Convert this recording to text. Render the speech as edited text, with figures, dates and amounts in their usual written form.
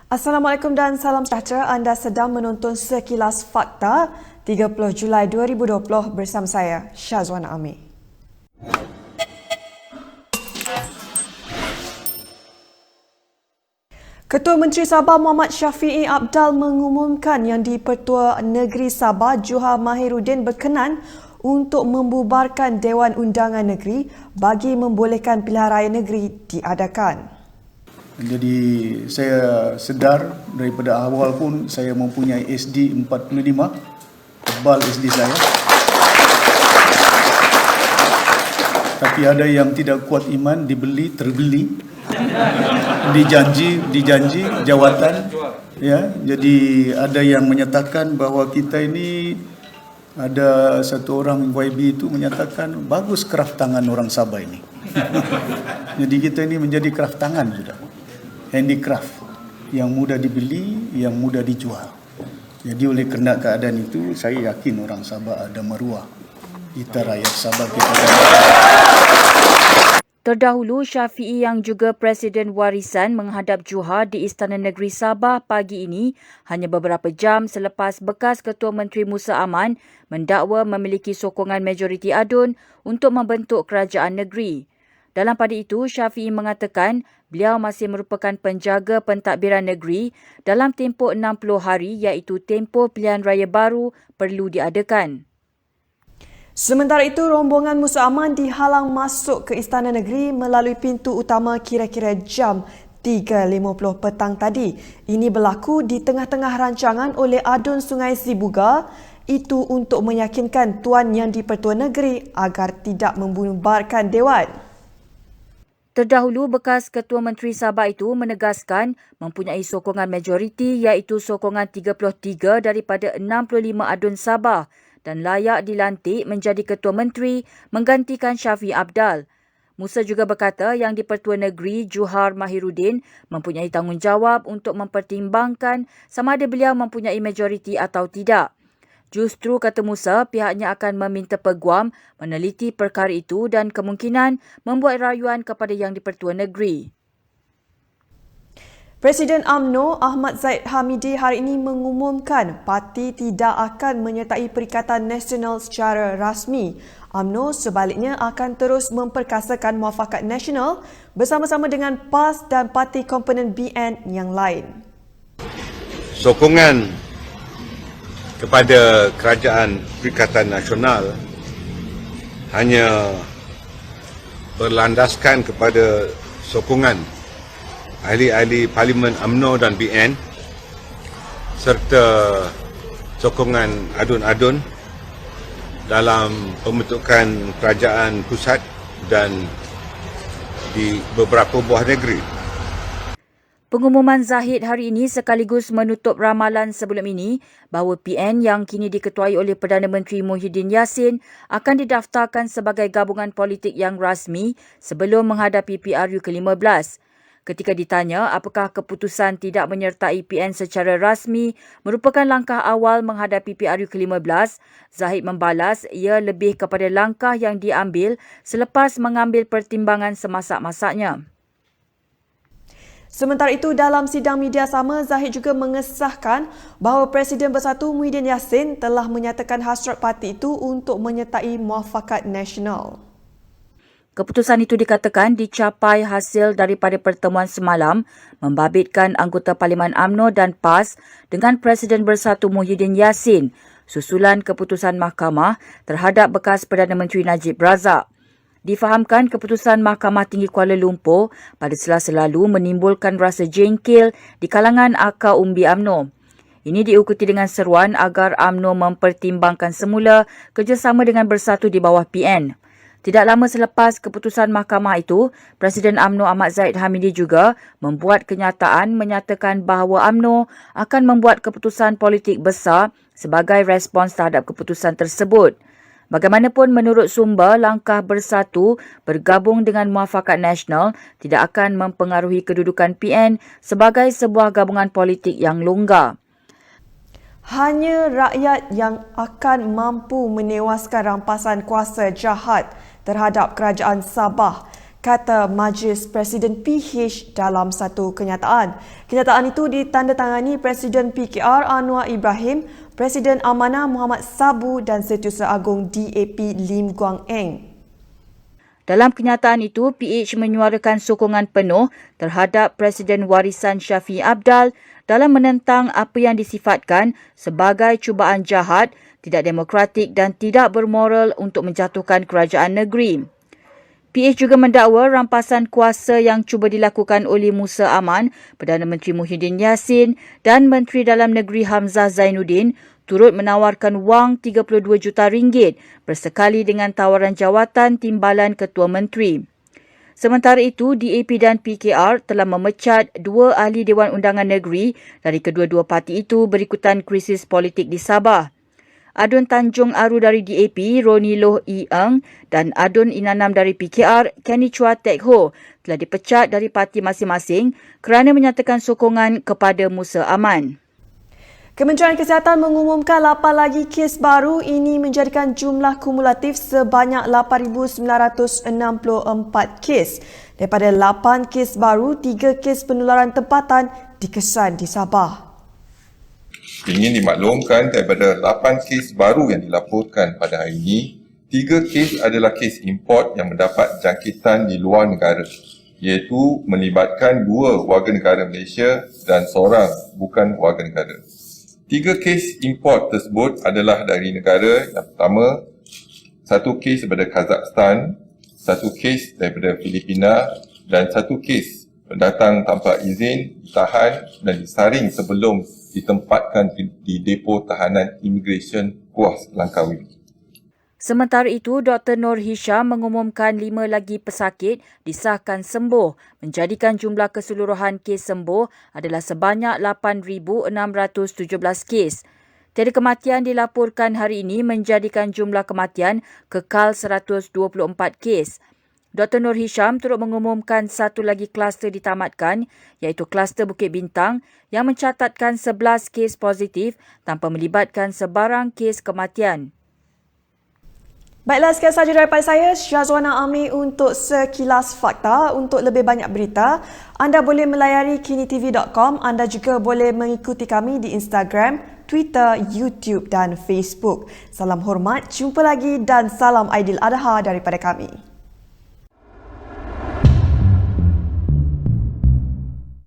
Assalamualaikum dan salam sejahtera. Anda sedang menonton Sekilas Fakta 30 Julai 2020 bersama saya, Syazwana Amir. Ketua Menteri Sabah Muhammad Shafie Apdal mengumumkan yang di-Pertua Negeri Sabah Johar Mahiruddin berkenan untuk membubarkan Dewan Undangan Negeri bagi membolehkan pilihan raya negeri diadakan. Jadi saya sedar daripada awal pun saya mempunyai SD 45, tebal SD saya. Tapi ada yang tidak kuat iman, terbeli, dijanji jawatan. Ya, jadi ada yang menyatakan bahawa kita ini ada satu orang YB itu menyatakan bagus kraft tangan orang Sabah ini. Jadi kita ini menjadi kraft tangan sudah. Handicraft yang mudah dibeli, yang mudah dijual. Jadi oleh kerana keadaan itu, saya yakin orang Sabah ada maruah. Kita rakyat Sabah kita ada. Terdahulu, Shafie yang juga Presiden Warisan menghadap Johar di Istana Negeri Sabah pagi ini hanya beberapa jam selepas bekas Ketua Menteri Musa Aman mendakwa memiliki sokongan majoriti adun untuk membentuk kerajaan negeri. Dalam pada itu, Shafie mengatakan beliau masih merupakan penjaga pentadbiran negeri dalam tempoh 60 hari iaitu tempoh pilihan raya baru perlu diadakan. Sementara itu, rombongan Musa Aman dihalang masuk ke Istana Negeri melalui pintu utama kira-kira jam 3.50 petang tadi. Ini berlaku di tengah-tengah rancangan oleh Adun Sungai Sibuga itu untuk meyakinkan Tuan Yang di-Pertua Negeri agar tidak membubarkan Dewan. Terdahulu, bekas Ketua Menteri Sabah itu menegaskan mempunyai sokongan majoriti iaitu sokongan 33 daripada 65 adun Sabah dan layak dilantik menjadi Ketua Menteri menggantikan Shafie Apdal. Musa juga berkata yang di-Pertua Negeri Johar Mahiruddin mempunyai tanggungjawab untuk mempertimbangkan sama ada beliau mempunyai majoriti atau tidak. Justru, kata Musa, pihaknya akan meminta peguam meneliti perkara itu dan kemungkinan membuat rayuan kepada Yang di-Pertua Negeri. Presiden UMNO Ahmad Zahid Hamidi hari ini mengumumkan parti tidak akan menyertai Perikatan Nasional secara rasmi. UMNO sebaliknya akan terus memperkasakan Muafakat Nasional bersama-sama dengan PAS dan parti komponen BN yang lain. Sokongan kepada Kerajaan Perikatan Nasional hanya berlandaskan kepada sokongan ahli-ahli Parlimen UMNO dan BN serta sokongan adun-adun dalam pembentukan kerajaan pusat dan di beberapa buah negeri. Pengumuman Zahid hari ini sekaligus menutup ramalan sebelum ini bahawa PN yang kini diketuai oleh Perdana Menteri Muhyiddin Yassin akan didaftarkan sebagai gabungan politik yang rasmi sebelum menghadapi PRU ke-15. Ketika ditanya apakah keputusan tidak menyertai PN secara rasmi merupakan langkah awal menghadapi PRU ke-15, Zahid membalas ia lebih kepada langkah yang diambil selepas mengambil pertimbangan semasak-masaknya. Sementara itu, dalam sidang media sama, Zahid juga mengesahkan bahawa Presiden Bersatu Muhyiddin Yassin telah menyatakan hasrat parti itu untuk menyertai Muafakat Nasional. Keputusan itu dikatakan dicapai hasil daripada pertemuan semalam membabitkan anggota Parlimen UMNO dan PAS dengan Presiden Bersatu Muhyiddin Yassin susulan keputusan mahkamah terhadap bekas Perdana Menteri Najib Razak. Difahamkan keputusan Mahkamah Tinggi Kuala Lumpur pada Selasa lalu menimbulkan rasa jengkel di kalangan akar umbi UMNO. Ini diikuti dengan seruan agar UMNO mempertimbangkan semula kerjasama dengan Bersatu di bawah PN. Tidak lama selepas keputusan mahkamah itu, Presiden UMNO Ahmad Zahid Hamidi juga membuat kenyataan menyatakan bahawa UMNO akan membuat keputusan politik besar sebagai respons terhadap keputusan tersebut. Bagaimanapun menurut sumber, langkah Bersatu bergabung dengan Muafakat Nasional tidak akan mempengaruhi kedudukan PN sebagai sebuah gabungan politik yang longgar. Hanya rakyat yang akan mampu menewaskan rampasan kuasa jahat terhadap kerajaan Sabah kata Majlis Presiden PH dalam satu kenyataan. Kenyataan itu ditandatangani Presiden PKR Anwar Ibrahim, Presiden Amanah Muhammad Sabu dan Setiausaha Agung DAP Lim Guang Eng. Dalam kenyataan itu, PH menyuarakan sokongan penuh terhadap Presiden Warisan Shafie Apdal dalam menentang apa yang disifatkan sebagai cubaan jahat, tidak demokratik dan tidak bermoral untuk menjatuhkan kerajaan negeri. PH juga mendakwa rampasan kuasa yang cuba dilakukan oleh Musa Aman, Perdana Menteri Muhyiddin Yassin dan Menteri Dalam Negeri Hamzah Zainuddin turut menawarkan wang 32 juta ringgit bersekali dengan tawaran jawatan timbalan Ketua Menteri. Sementara itu, DAP dan PKR telah memecat 2 ahli Dewan Undangan Negeri dari kedua-dua parti itu berikutan krisis politik di Sabah. Adun Tanjung Aru dari DAP, Roni Loh E. Eng dan Adun Inanam dari PKR, Kenny Chua Tek Ho telah dipecat dari parti masing-masing kerana menyatakan sokongan kepada Musa Aman. Kementerian Kesihatan mengumumkan 8 lagi kes baru, ini menjadikan jumlah kumulatif sebanyak 8,964 kes. Daripada 8 kes baru, 3 kes penularan tempatan dikesan di Sabah. Ingin dimaklumkan daripada 8 kes baru yang dilaporkan pada hari ini, 3 kes adalah kes import yang mendapat jangkitan di luar negara, iaitu melibatkan 2 warga negara Malaysia dan seorang bukan warga negara. 3 kes import tersebut adalah dari negara yang pertama, 1 kes daripada Kazakhstan, 1 kes daripada Filipina dan 1 kes pendatang tanpa izin, ditahan dan disaring sebelum ditempatkan di depo tahanan Immigration Puas Langkawi. Sementara itu, Dr. Nur Hisham mengumumkan 5 lagi pesakit disahkan sembuh, menjadikan jumlah keseluruhan kes sembuh adalah sebanyak 8,617 kes. Tiada kematian dilaporkan hari ini menjadikan jumlah kematian kekal 124 kes. Dr. Nur Hisham turut mengumumkan 1 lagi kluster ditamatkan, iaitu kluster Bukit Bintang yang mencatatkan 11 kes positif tanpa melibatkan sebarang kes kematian. Baiklah, sekian sahaja daripada saya, Syazwana Amir untuk Sekilas Fakta. Untuk lebih banyak berita, anda boleh melayari kinitv.com. Anda juga boleh mengikuti kami di Instagram, Twitter, YouTube dan Facebook. Salam hormat, jumpa lagi dan salam Aidil Adha daripada kami.